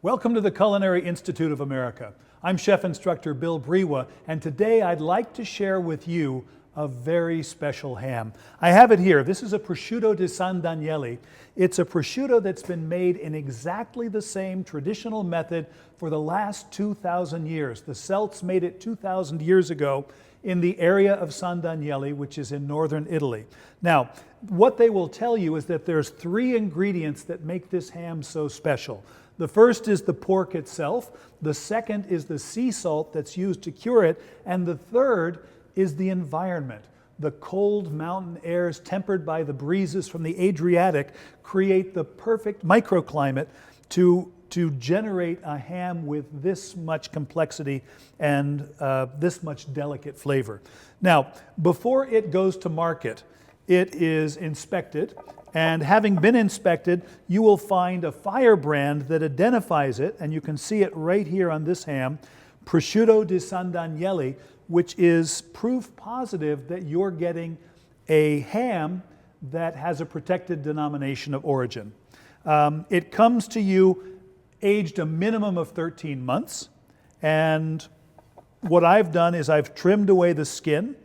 Welcome to the Culinary Institute of America. I'm Chef Instructor Bill Briwa, and today I'd like to share with you a very special ham. I have it here. This is a Prosciutto di San Daniele. It's a prosciutto that's been made in exactly the same traditional method for the last 2,000 years. The Celts made it 2,000 years ago in the area of San Daniele, which is in northern Italy. Now, what they will tell you is that there's 3 ingredients that make this ham so special. The first is the pork itself, the second is the sea salt that's used to cure it, and the third is the environment. The cold mountain airs tempered by the breezes from the Adriatic create the perfect microclimate to generate a ham with this much complexity and this much delicate flavor. Now, before it goes to market, it is inspected. And having been inspected, you will find a firebrand that identifies it, and you can see it right here on this ham, Prosciutto di San Daniele, which is proof positive that you're getting a ham that has a protected denomination of origin. It comes to you aged a minimum of 13 months, and what I've done is I've trimmed away the skin.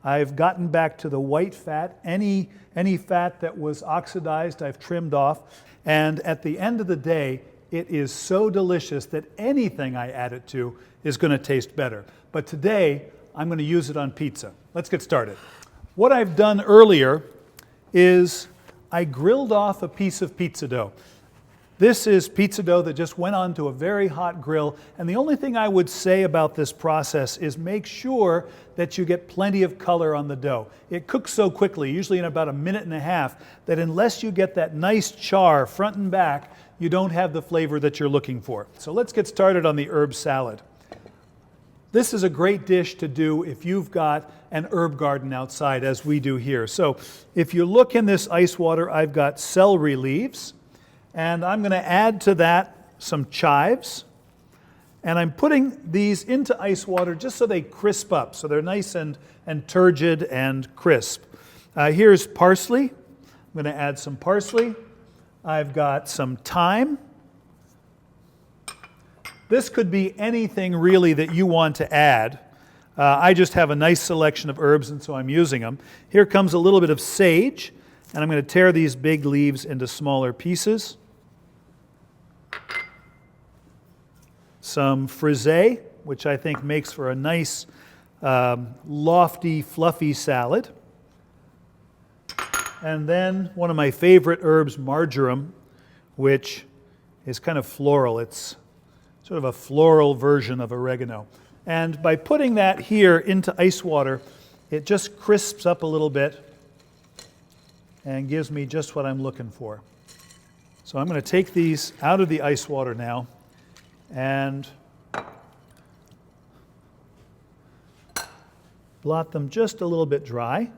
I've gotten back to the white fat. Any fat that was oxidized, I've trimmed off. And at the end of the day, it is so delicious that anything I add it to is going to taste better. But today, I'm going to use it on pizza. Let's get started. What I've done earlier is I grilled off a piece of pizza dough. This is pizza dough that just went onto a very hot grill, and the only thing I would say about this process is make sure that you get plenty of color on the dough. It cooks so quickly, usually in about a minute and a half, that unless you get that nice char front and back, you don't have the flavor that you're looking for. So let's get started on the herb salad. This is a great dish to do if you've got an herb garden outside, as we do here. So if you look in this ice water, I've got celery leaves, and I'm going to add to that some chives. And I'm putting these into ice water just so they crisp up, so they're nice and turgid and crisp. Here's parsley. I'm going to add some parsley. I've got some thyme. This could be anything really that you want to add. I just have a nice selection of herbs, and so I'm using them. Here comes a little bit of sage, and I'm going to tear these big leaves into smaller pieces. Some frisée, which I think makes for a nice, lofty, fluffy salad. And then one of my favorite herbs, marjoram, which is kind of floral. It's sort of a floral version of oregano. And by putting that here into ice water, it just crisps up a little bit and gives me just what I'm looking for. So I'm going to take these out of the ice water now and blot them just a little bit dry.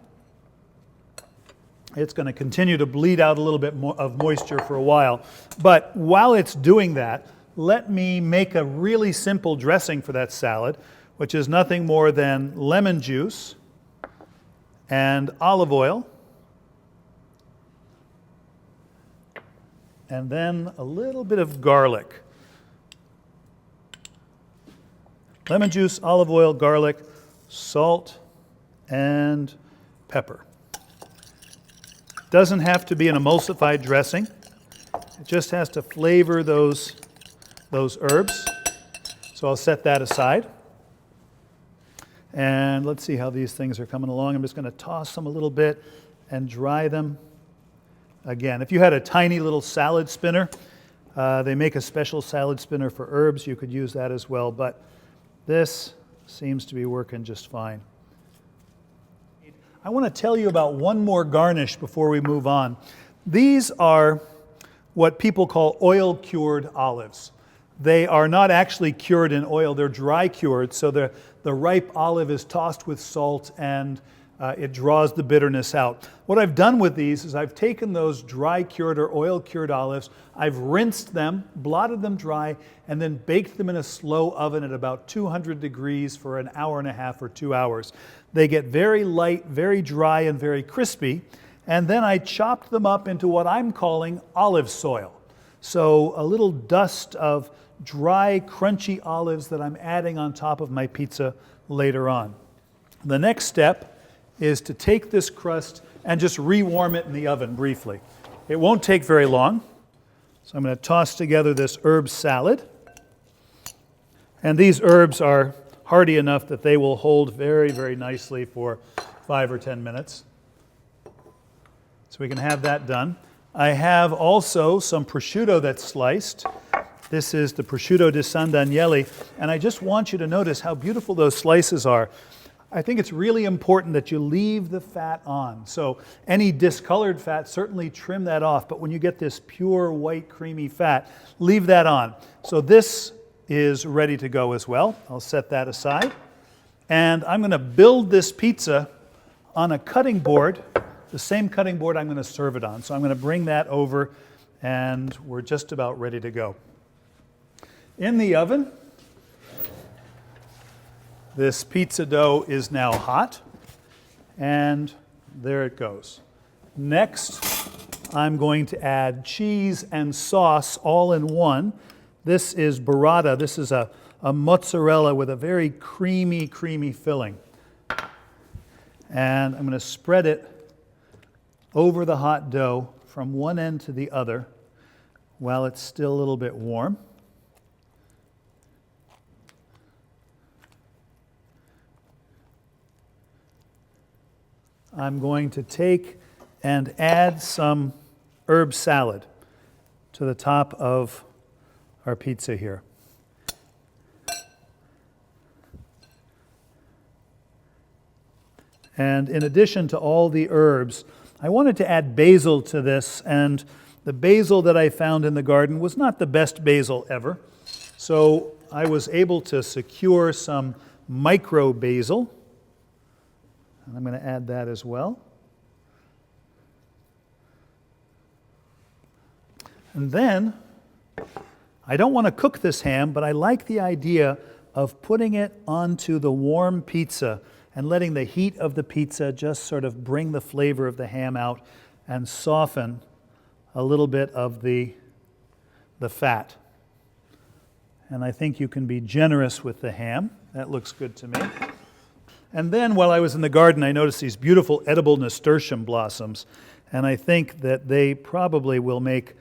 It's going to continue to bleed out a little bit more of moisture for a while. But while it's doing that, let me make a really simple dressing for that salad, which is nothing more than lemon juice and olive oil, and then a little bit of garlic. Lemon juice, olive oil, garlic, salt, and pepper. Doesn't have to be an emulsified dressing. It just has to flavor those herbs. So I'll set that aside. And let's see how these things are coming along. I'm just going to toss them a little bit and dry them. Again, if you had a tiny little salad spinner, they make a special salad spinner for herbs. You could use that as well, but this seems to be working just fine. I want to tell you about one more garnish before we move on. These are what people call oil-cured olives. They are not actually cured in oil, they're dry cured, so the ripe olive is tossed with salt and it draws the bitterness out. What I've done with these is I've taken those dry cured or oil cured olives, I've rinsed them, blotted them dry, and then baked them in a slow oven at about 200 degrees for an hour and a half or 2 hours. They get very light, very dry, and very crispy, and then I chopped them up into what I'm calling olive soil. So a little dust of dry, crunchy olives that I'm adding on top of my pizza later on. The next step is to take this crust and just rewarm it in the oven briefly. It won't take very long. So I'm going to toss together this herb salad. And these herbs are hearty enough that they will hold very, very nicely for 5 or 10 minutes. So we can have that done. I have also some prosciutto that's sliced. This is the Prosciutto di San Daniele, and I just want you to notice how beautiful those slices are. I think it's really important that you leave the fat on. So any discolored fat, certainly trim that off, but when you get this pure white creamy fat, leave that on. So this is ready to go as well. I'll set that aside. And I'm going to build this pizza on a cutting board, the same cutting board I'm going to serve it on. So I'm going to bring that over, and we're just about ready to go. In the oven, this pizza dough is now hot, and there it goes. Next, I'm going to add cheese and sauce all in one. This is burrata. This is a mozzarella with a very creamy, creamy filling. And I'm going to spread it over the hot dough from one end to the other while it's still a little bit warm. I'm going to take and add some herb salad to the top of our pizza here. And in addition to all the herbs, I wanted to add basil to this, and the basil that I found in the garden was not the best basil ever. So I was able to secure some micro basil. And I'm going to add that as well. And then, I don't want to cook this ham, but I like the idea of putting it onto the warm pizza and letting the heat of the pizza just sort of bring the flavor of the ham out and soften a little bit of the fat. And I think you can be generous with the ham. That looks good to me. And then while I was in the garden, I noticed these beautiful edible nasturtium blossoms, and I think that they probably will make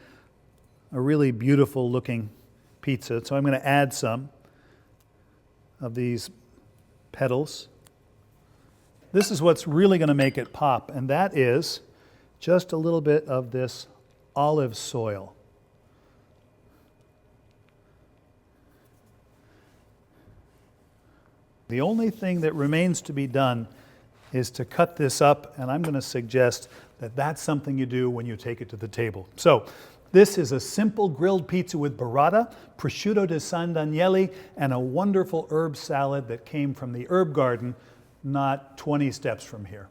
a really beautiful looking pizza. So I'm going to add some of these petals. This is what's really going to make it pop, and that is just a little bit of this olive oil. The only thing that remains to be done is to cut this up, and I'm going to suggest that that's something you do when you take it to the table. So this is a simple grilled pizza with burrata, prosciutto di San Daniele, and a wonderful herb salad that came from the herb garden not 20 steps from here.